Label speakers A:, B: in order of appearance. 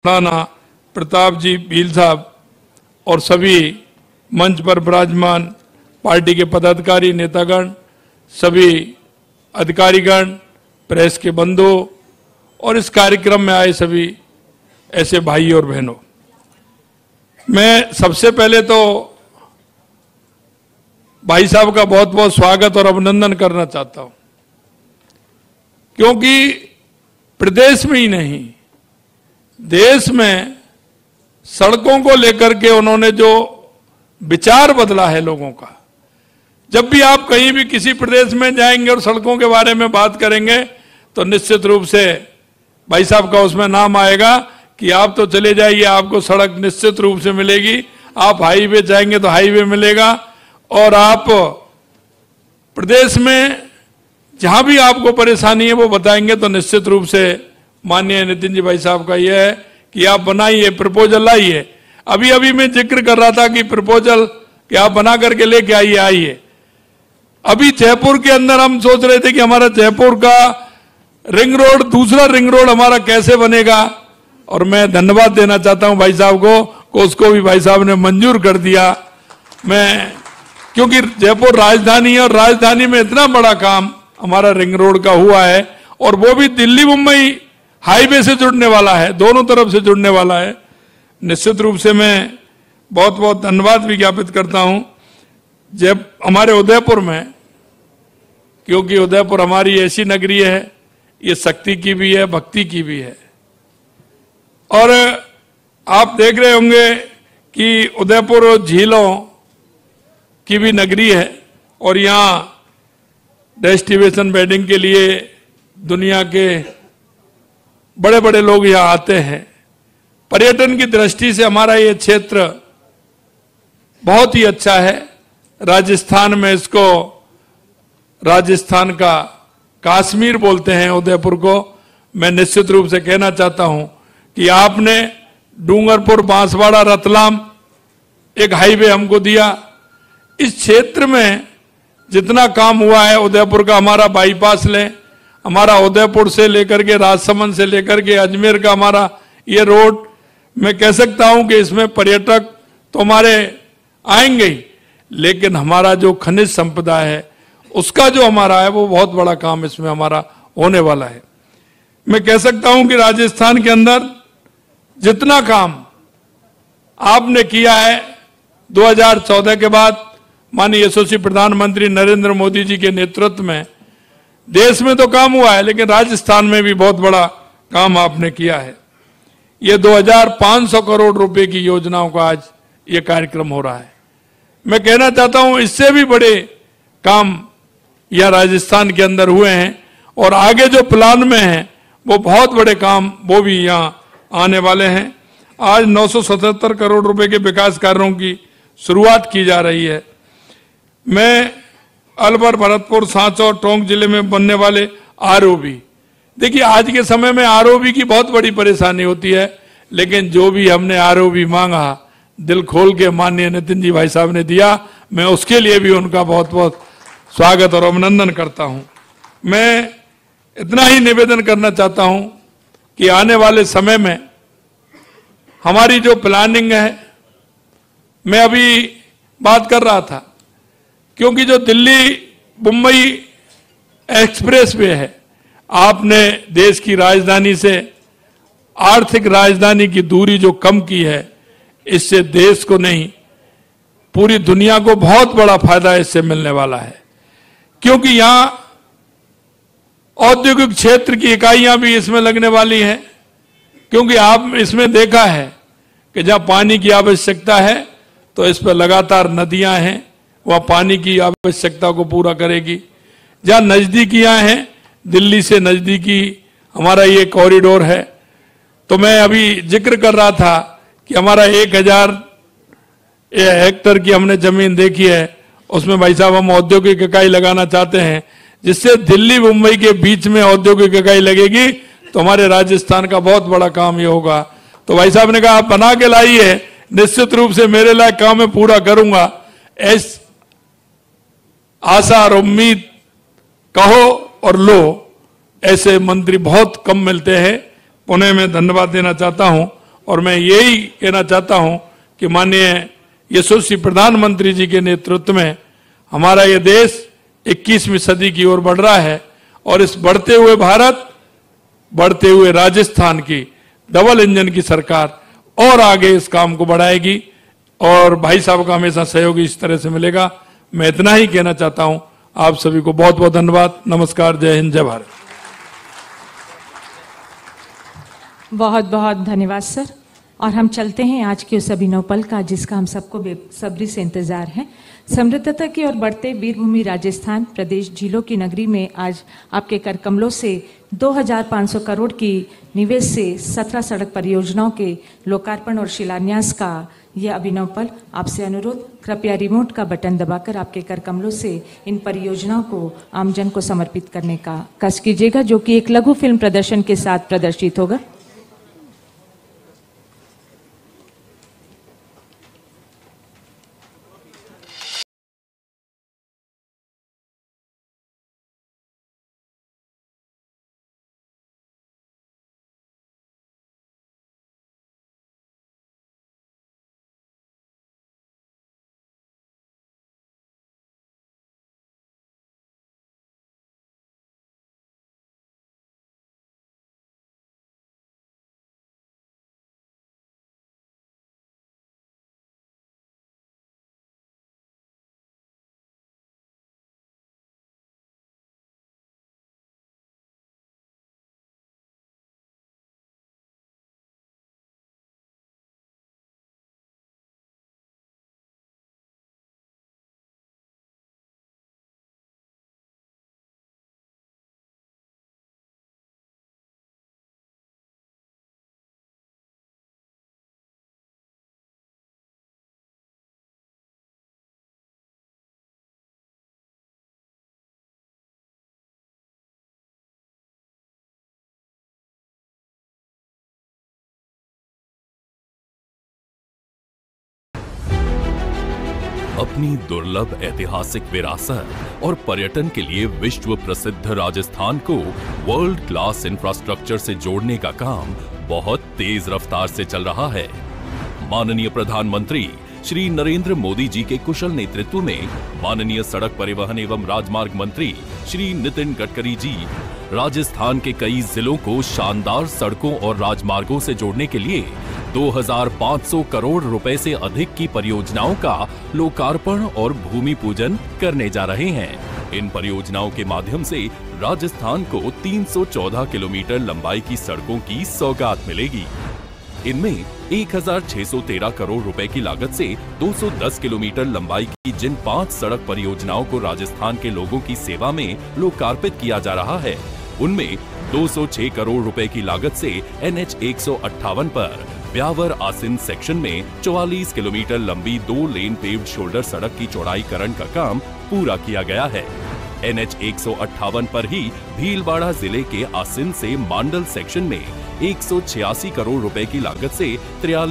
A: राणा प्रताप जी भील साहब और सभी मंच पर विराजमान पार्टी के पदाधिकारी नेतागण, सभी अधिकारीगण, प्रेस के बंधु और इस कार्यक्रम में आए सभी ऐसे भाई और बहनों, मैं सबसे पहले तो भाई साहब का बहुत बहुत स्वागत और अभिनंदन करना चाहता हूं, क्योंकि प्रदेश में ही नहीं देश में सड़कों को लेकर के उन्होंने जो विचार बदला है लोगों का। जब भी आप कहीं भी किसी प्रदेश में जाएंगे और सड़कों के बारे में बात करेंगे तो निश्चित रूप से भाई साहब का उसमें नाम आएगा कि आप तो चले जाइए, आपको सड़क निश्चित रूप से मिलेगी। आप हाईवे जाएंगे तो हाईवे मिलेगा, और आप प्रदेश में जहां भी आपको परेशानी है वो बताएंगे तो निश्चित रूप से माननीय नितिन जी भाई साहब का यह है कि आप बनाइए, प्रपोजल लाइए। अभी अभी मैं जिक्र कर रहा था कि प्रपोजल कि आप बना करके लेके आइए। अभी जयपुर के अंदर हम सोच रहे थे कि हमारा जयपुर का रिंग रोड, दूसरा रिंग रोड हमारा कैसे बनेगा, और मैं धन्यवाद देना चाहता हूं भाई साहब को उसको भी भाई साहब ने मंजूर कर दिया। मैं क्योंकि जयपुर राजधानी है और राजधानी में इतना बड़ा काम हमारा रिंग रोड का हुआ है, और वो भी दिल्ली मुंबई हाईवे से जुड़ने वाला है, दोनों तरफ से जुड़ने वाला है। निश्चित रूप से मैं बहुत बहुत धन्यवाद भी ज्ञापित करता हूं जब हमारे उदयपुर में, क्योंकि उदयपुर हमारी ऐसी नगरी है, ये शक्ति की भी है, भक्ति की भी है। और आप देख रहे होंगे कि उदयपुर झीलों की भी नगरी है, और यहाँ डेस्टिनेशन वेडिंग के लिए दुनिया के बड़े बड़े लोग यहाँ आते हैं। पर्यटन की दृष्टि से हमारा ये क्षेत्र बहुत ही अच्छा है। राजस्थान में इसको राजस्थान का कश्मीर बोलते हैं उदयपुर को। मैं निश्चित रूप से कहना चाहता हूं कि आपने डूंगरपुर, बांसवाड़ा, रतलाम एक हाईवे हमको दिया। इस क्षेत्र में जितना काम हुआ है, उदयपुर का हमारा बाईपास लें, हमारा उदयपुर से लेकर के राजसमंद से लेकर के अजमेर का हमारा ये रोड, मैं कह सकता हूं कि इसमें पर्यटक तो हमारे आएंगे ही, लेकिन हमारा जो खनिज संपदा है उसका जो हमारा है वो बहुत बड़ा काम इसमें हमारा होने वाला है। मैं कह सकता हूं कि राजस्थान के अंदर जितना काम आपने किया है 2014 के बाद माननीय यशस्वी प्रधानमंत्री नरेंद्र मोदी जी के नेतृत्व में, देश में तो काम हुआ है लेकिन राजस्थान में भी बहुत बड़ा काम आपने किया है। ये 2500 करोड़ रुपए की योजनाओं का आज ये कार्यक्रम हो रहा है। मैं कहना चाहता हूं इससे भी बड़े काम यह राजस्थान के अंदर हुए हैं, और आगे जो प्लान में है वो बहुत बड़े काम वो भी यहां आने वाले हैं। आज 977 करोड़ रुपए के विकास कार्यों की शुरुआत की जा रही है। मैं अलवर, भरतपुर, सांचौर और टोंक जिले में बनने वाले आरओबी, देखिए आज के समय में आरओबी की बहुत बड़ी परेशानी होती है, लेकिन जो भी हमने आरओबी मांगा दिल खोल के माननीय नितिन जी भाई साहब ने दिया। मैं उसके लिए भी उनका बहुत बहुत स्वागत और अभिनंदन करता हूं। मैं इतना ही निवेदन करना चाहता हूं कि आने वाले समय में हमारी जो प्लानिंग है, मैं अभी बात कर रहा था, क्योंकि जो दिल्ली मुंबई एक्सप्रेस वे है, आपने देश की राजधानी से आर्थिक राजधानी की दूरी जो कम की है, इससे देश को नहीं पूरी दुनिया को बहुत बड़ा फायदा इससे मिलने वाला है। क्योंकि यहां औद्योगिक क्षेत्र की इकाइयां भी इसमें लगने वाली हैं, क्योंकि आप इसमें देखा है कि जहां पानी की आवश्यकता है तो इस पर लगातार नदियां हैं, वह पानी की आवश्यकता को पूरा करेगी। जहां नजदीकियां हैं, दिल्ली से नजदीकी हमारा ये कॉरिडोर है। तो मैं अभी जिक्र कर रहा था कि हमारा 1000 हेक्टेयर की हमने जमीन देखी है, उसमें भाई साहब हम औद्योगिक इकाई लगाना चाहते हैं, जिससे दिल्ली मुंबई के बीच में औद्योगिक इकाई लगेगी तो हमारे राजस्थान का बहुत बड़ा काम ये होगा। तो भाई साहब ने कहा आप बना के लाइए, निश्चित रूप से मेरे लायक काम मैं पूरा करूंगा। ऐसी आशा और उम्मीद कहो और लो, ऐसे मंत्री बहुत कम मिलते हैं। पुणे में धन्यवाद देना चाहता हूं और मैं यही कहना चाहता हूं कि माननीय यशस्वी प्रधानमंत्री जी के नेतृत्व में हमारा ये देश 21वीं सदी की ओर बढ़ रहा है और इस बढ़ते हुए भारत, बढ़ते हुए राजस्थान की डबल इंजन की सरकार और आगे इस काम को बढ़ाएगी और भाई साहब का हमेशा सहयोग इस तरह से मिलेगा। मैं इतना ही कहना चाहता हूं। आप सभी को बहुत बहुत धन्यवाद। नमस्कार। जय हिंद, जय भारत।
B: बहुत बहुत धन्यवाद सर। और हम चलते हैं आज के उस अभिनव पल का जिसका हम सबको बेसब्री से इंतजार है। समृद्धता की ओर बढ़ते वीरभूमि राजस्थान प्रदेश झीलों की नगरी में आज आपके कर कमलों से 2500 करोड़ की निवेश से 17 सड़क परियोजनाओं के लोकार्पण और शिलान्यास का यह अभिनव पल। आपसे अनुरोध, कृपया रिमोट का बटन दबाकर आपके कर कमलों से इन परियोजनाओं को आमजन को समर्पित करने का कष्ट कीजिएगा, जो कि एक लघु फिल्म प्रदर्शन के साथ प्रदर्शित होगा।
C: अपनी दुर्लभ ऐतिहासिक विरासत और पर्यटन के लिए विश्व प्रसिद्ध राजस्थान को वर्ल्ड क्लास इंफ्रास्ट्रक्चर से जोड़ने का काम बहुत तेज रफ्तार से चल रहा है। माननीय प्रधानमंत्री श्री नरेंद्र मोदी जी के कुशल नेतृत्व में माननीय सड़क परिवहन एवं राजमार्ग मंत्री श्री नितिन गडकरी जी राजस्थान के कई जिलों को शानदार सड़कों और राजमार्गों से जोड़ने के लिए 2500 करोड़ रुपए से अधिक की परियोजनाओं का लोकार्पण और भूमि पूजन करने जा रहे हैं। इन परियोजनाओं के माध्यम से राजस्थान को 314 किलोमीटर लंबाई की सड़कों की सौगात मिलेगी। इनमें 1613 करोड़ रुपए की लागत से 210 किलोमीटर लंबाई की जिन 5 सड़क परियोजनाओं को राजस्थान के लोगों की सेवा में लोकार्पित किया जा रहा है, उनमें 206 करोड़ रुपए की लागत से NH 158 पर ब्यावर आसिन सेक्शन में 44 किलोमीटर लंबी 2 लेन पेव्ड शोल्डर सड़क की चौड़ाईकरण का काम पूरा किया गया है। NH 158 पर ही भीलवाड़ा जिले के आसिन से मांडल सेक्शन में 186 करोड़ रुपए की लागत से 43